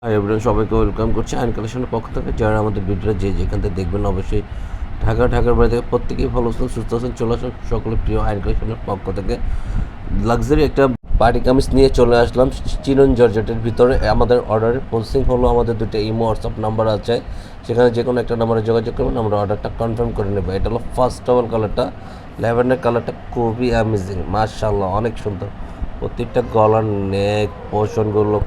Hi everyone, সবাইকে welcome করছি আইন কালেকশনের পক্ষ থেকে। যারা আমাদের ভিডিওটা যেখান থেকে দেখবেন অবশ্যই ঢাকার বাইরে থেকে প্রত্যেকেই ভালো আছেন, সুস্থ আছেন। চলে আসুন সকলের প্রিয় আইন কালেকশনের পক্ষ থেকে লাক্সারি একটা পার্টি কামিজ নিয়ে চলে আসলাম চিনন জর্জেটের ভিতরে। আমাদের অর্ডারের প্রসেসিং হলো, আমাদের দুটো ইমো হোয়াটসঅ্যাপ নাম্বার আছে, সেখানে যে কোনো একটা নাম্বারে যোগাযোগ করবেন, আমরা অর্ডারটা কনফার্ম করে নেব। এটা হলো ফার্স্ট অফ অল কালারটা, ল্যাভেন্ডার কালারটা খুবই অ্যামেজিং, মাশাআল্লাহ অনেক সুন্দর। প্রত্যেকটা গলার নেক পোর্শনগুলো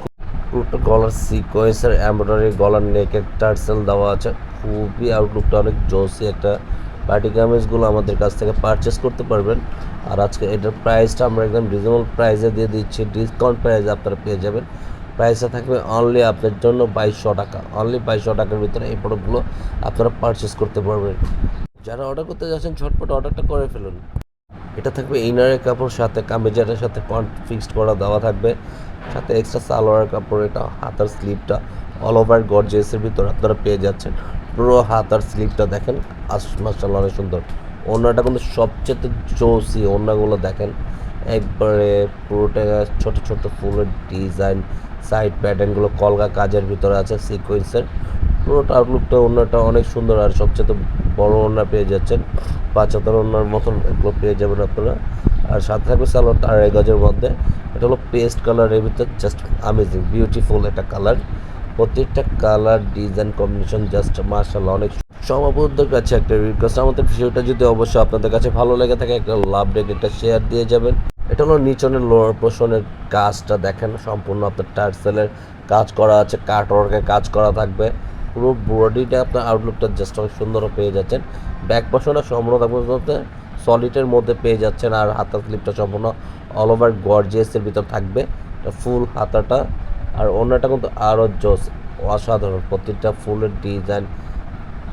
পুরোটা গলার সিকোয়েন্সের এমব্রয়ডারি, গলার নেকের টার্সেল দেওয়া আছে। খুবই আউটলুকটা অনেক জোসি একটা পার্টি গার্মেন্টসগুলো আমাদের কাছ থেকে পারচেস করতে পারবেন। আর আজকে এটার প্রাইসটা আমরা একদম রিজনেবল প্রাইসে দিয়ে দিচ্ছি, ডিসকাউন্ট প্রাইসে আপনারা পেয়ে যাবেন। প্রাইসটা থাকবে অনলি আপনার জন্য 2200 টাকা। অনলি 2200 টাকার ভিতরে এই প্রোডাক্টগুলো আপনারা পারচেস করতে পারবেন। যারা অর্ডার করতে যাচ্ছেন ঝটপট অর্ডারটা করে ফেলুন। এটা থাকবে ইনারের কাপড়, সাথে কামিজের সাথে ফিক্সড করা দেওয়া থাকবে, সাথে এক্সট্রা সালোয়ার কাপড়। এটা হাতার স্লিপটা অল ওভার গর্জিয়াসের ভিতরে আপনারা পেয়ে যাচ্ছেন। পুরো হাতার স্লিপটা দেখেন, মাশাআল্লাহ অনেক সুন্দর। ওড়নাটা কিন্তু সবচেয়ে জোসি, ওড়নাগুলো দেখেন একবারে পুরোটা ছোট ছোট ফুলের ডিজাইন, সাইড প্যাটার্নগুলো কলকা কাজের ভিতরে আছে সিকোয়েন্সের। পুরোটা আউটলুকটা, ওড়নাটা অনেক সুন্দর। আর সবচেয়ে বড় ওড়না পেয়ে যাচ্ছেন, 75 ওড়নার মতন এগুলো পেয়ে যাবেন আপনারা। আর সাথে থাকবে সালোয়ারটা 2.5 গজের মধ্যে। এটা হলো পেস্ট কালারের ভিতর, জাস্ট আমেজিং বিউটিফুল একটা কালার। প্রত্যেকটা কালার ডিজাইন কম্বিনেশন জাস্ট মাশাআল্লাহ অনেক। সমাবদ্ধের কাছে একটা রিকোয়েস্ট, আমাদের ভিডিওটা যদি অবশ্যই আপনাদের কাছে ভালো লেগে থাকে একটা লাভ রেখে একটা শেয়ার দিয়ে যাবেন। এটা হলো নিচনের লোয়ার পোর্শনের কাজটা দেখেন, সম্পূর্ণ আপনার টার্সেলের কাজ করা আছে, কাটওয়ার্কের কাজ করা থাকবে। পুরো বডিটা আপনার আউটলুকটা জাস্ট অনেক সুন্দর পেয়ে যাচ্ছেন। ব্যাক পোর্শনটা সম্পূর্ণ বলতে সলিডের মধ্যে পেয়ে যাচ্ছেন। আর হাতার স্লিপটা সম্পূর্ণ অল ওভার গর্জিয়াসের ভিতর থাকবে, ফুল হাতাটা। আর অন্যটা কিন্তু আরও জোস, অসাধারণ। প্রত্যেকটা ফুলের ডিজাইন,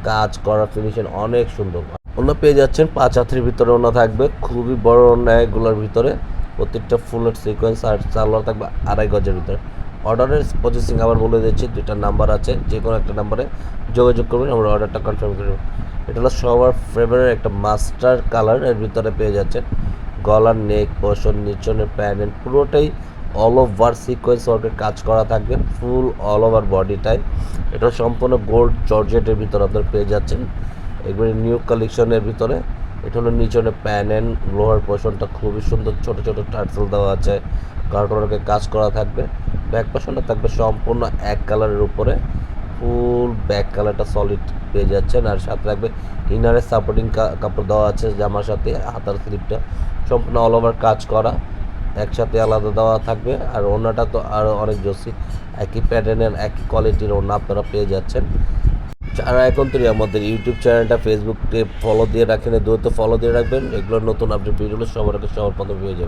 কাজ করা, ফিনিশিং অনেক সুন্দর। অন্য পেয়ে যাচ্ছেন 5 হাতের ভিতরে ওনা থাকবে, খুবই বড় ওনা এগুলোর ভিতরে। প্রত্যেকটা ফুলের সিকোয়েন্স আর সালোয়ার থাকবে 2.5 গজের ভিতরে। অর্ডারের প্রসেসিং আবার বলে দিচ্ছি, 2টা নাম্বার আছে, যে কোনো একটা নাম্বারে যোগাযোগ করবেন, আমরা অর্ডারটা কনফার্ম করব। এটা হলো সবার ফেভারিট একটা মাস্টার কালার, এর ভিতরে পেয়ে যাচ্ছেন গলার নেক পোর্শন, নিচনের প্যানেল পুরোটাই অল ওভার সিকোয়েন্স ওয়ার্কের কাজ করা থাকবে, ফুল অল ওভার বডিটাই। এটা সম্পূর্ণ গোল্ড জর্জেটের ভিতরে আপনারা পেয়ে যাচ্ছেন, একবারে নিউ কালেকশনের ভিতরে। এটা হলো নিচনে প্যানেল, লোহার পোর্শনটা খুবই সুন্দর, ছোট ছোট টার্সেল দেওয়া আছে, কার্টওয়ার্কের কাজ করা থাকবে। ব্যাক পোর্শনটা থাকবে সম্পূর্ণ এক কালারের উপরে, ফুল ব্যাক কালারটা সলিড পেয়ে যাচ্ছেন। আর সাথে থাকবে ইনারের সাপোর্টিং কাপড় দেওয়া আছে জামার সাথে। হাতার স্লিপটা সম্পূর্ণ অল ওভার কাজ করা, একসাথে আলাদা দেওয়া থাকবে। আর ওড়নাটা তো আরও অনেক জোসি, একই প্যাটার্নের একই কোয়ালিটির ওড়না আপনারা পেয়ে যাচ্ছেন। যারা এখন তো আমাদের ইউটিউব চ্যানেলটা ফেসবুকে ফলো দিয়ে রাখেন, দ্রুত ফলো দিয়ে রাখবেন। এগুলোর নতুন আপডেট ভিডিওগুলো সবার আগে সবার প্রথমে পেয়ে যাবেন।